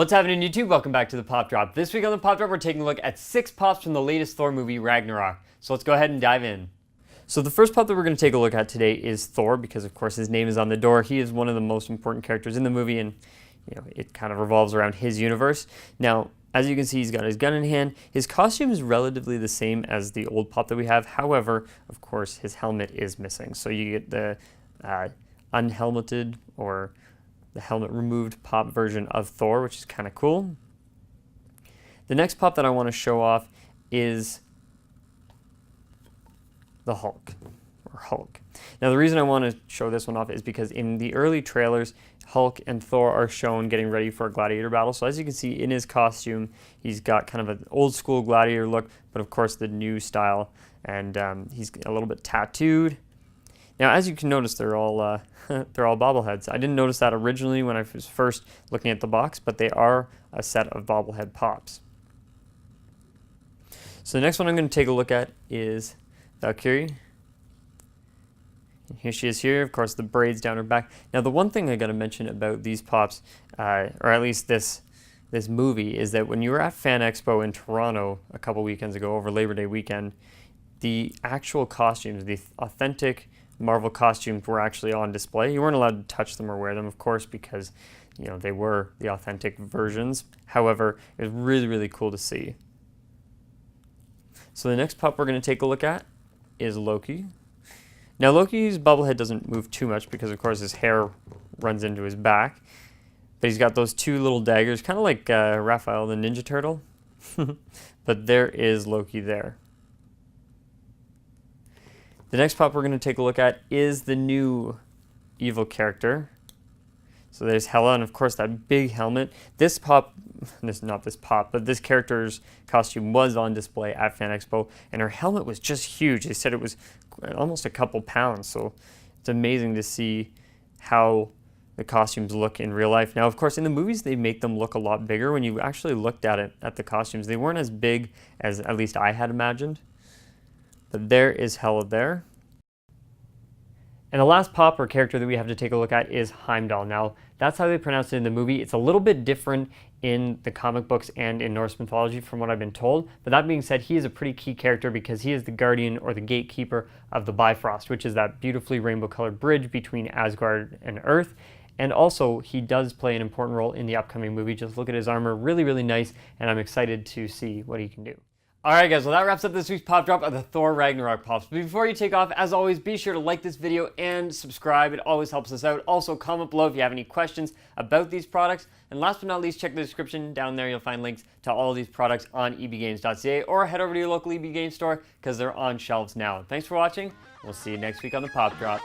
What's happening YouTube? Welcome back to the Pop Drop. This week on the Pop Drop, we're taking a look at 6 pops from the latest Thor movie, Ragnarok. So let's go ahead and dive in. So the first pop that we're going to take a look at today is Thor, because of course his name is on the door. He is one of the most important characters in the movie, and it kind of revolves around his universe. Now, as you can see, he's got his gun in hand. His costume is relatively the same as the old pop that we have. However, of course, his helmet is missing. So you get the unhelmeted, or the helmet removed pop version of Thor, which is kind of cool. The next pop that I want to show off is the Hulk. Now the reason I want to show this one off is because in the early trailers, Hulk and Thor are shown getting ready for a gladiator battle. So as you can see in his costume, he's got kind of an old school gladiator look, but of course the new style, and he's a little bit tattooed. Now, as you can notice, they're all bobbleheads. I didn't notice that originally when I was first looking at the box, but they are a set of bobblehead pops. So the next one I'm going to take a look at is Curie. Here she is here, of course, the braids down her back. Now, the one thing I got to mention about these pops, or at least this movie, is that when you were at Fan Expo in Toronto a couple weekends ago, over Labor Day weekend, the actual costumes, the authentic Marvel costumes, were actually on display. You weren't allowed to touch them or wear them, of course, because they were the authentic versions. However, it was really, really cool to see. So the next pup we're going to take a look at is Loki. Now, Loki's bobblehead doesn't move too much because, of course, his hair runs into his back. But he's got those two little daggers, kind of like Raphael the Ninja Turtle. But there is Loki there. The next pop we're going to take a look at is the new evil character. So there's Helen, of course, that big helmet. This character's costume was on display at Fan Expo, and her helmet was just huge. They said it was almost a couple pounds, so it's amazing to see how the costumes look in real life. Now, of course, in the movies, they make them look a lot bigger. When you actually looked at the costumes, they weren't as big as at least I had imagined. But there is Hela there. And the last pop or character that we have to take a look at is Heimdall. Now, that's how they pronounce it in the movie. It's a little bit different in the comic books and in Norse mythology from what I've been told. But that being said, he is a pretty key character because he is the guardian or the gatekeeper of the Bifrost, which is that beautifully rainbow-colored bridge between Asgard and Earth. And also, he does play an important role in the upcoming movie. Just look at his armor, really, really nice, and I'm excited to see what he can do. Alright guys, well that wraps up this week's Pop Drop of the Thor Ragnarok pops. But before you take off, as always, be sure to like this video and subscribe. It always helps us out. Also, comment below if you have any questions about these products. And last but not least, check the description. Down there you'll find links to all of these products on ebgames.ca, or head over to your local EB Games store because they're on shelves now. Thanks for watching. We'll see you next week on the Pop Drop.